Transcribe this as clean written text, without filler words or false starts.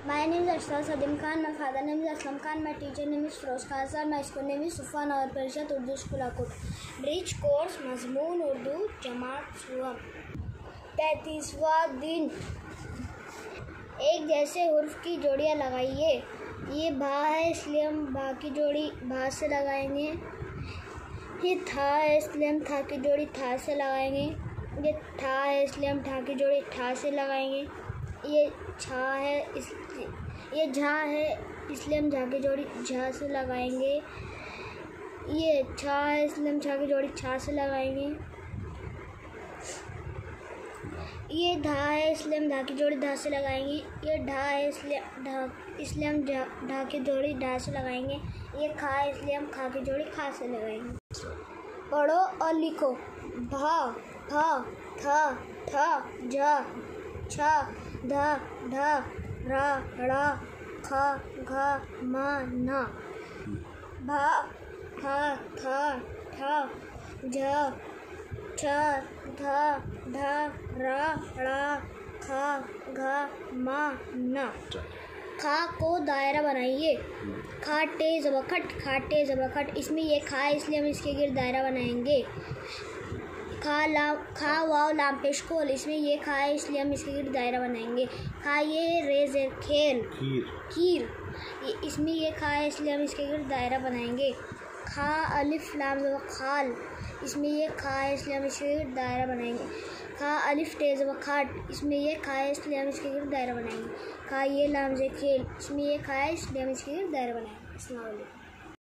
My name is Ashtar Sadim Khan. My father name is Aslam Khan. My teacher name is Firoz Khan sir. My school name is Sufan और परिषद Urdu school Akot. Bridge course मजमून उर्दू जमात हुआ. 33वां दिन. एक जैसे हुर्फ की जोड़ियाँ लगाइए. ये भा है इसलिए हम भा की जोड़ी भा से लगाएंगे. ये था है इसलिए हम था की जोड़ी था से लगाएंगे. ये ठा है इसलिए हम ठा की जोड़ी ठा से लगाएंगे. ये झा है ये झा है इसलिए हम झा की जोड़ी झा से लगाएंगे. ये छा है इसलिए हम छा की जोड़ी छा से लगाएंगे. ये धा है इसलिए हम धा की जोड़ी धा से लगाएंगे. ये ढा है इसलिए हम ढा की जोड़ी ढा से लगाएंगे. ये खा है इसलिए हम खा की जोड़ी खा से लगाएंगे. पढ़ो और लिखो. भा फा था था झा छा धा ढा रा ड़ा खा घा मा ना. भा फा था ठा झा छा धा ढा रा ड़ा खा घा मा ना. खा को दायरा बनाइए. खाटे ज़बरखट खाटे ज़बरखट. इसमें ये खा है इसलिए हम इसके गिर्द दायरा बनाएंगे. खा वाव लाम पेश खोल. इसमें ये खा है इसलिए हम इसके गिर्द दायरा बनाएंगे. खाइए रेज़ खेल खीर. इसमें ये खा है इसलिए हम इसके गिर्द दायरा बनाएंगे. खा अलिफ लाम ज़बर खाल. इसमें ये खा है इसलिए हम इसके गिर्द दायरा बनाएंगे. खा अलिफ टे ज़बर खाट. इसमें ये खा है इसलिए हम इसके गिर्द दायरा बनाएंगे. खा ये लाम ज़े खेल. इसमें ये खा है इसलिए हम इसके गिर्द दायरा बनाएंगे. अस्सलाम वालेकुम.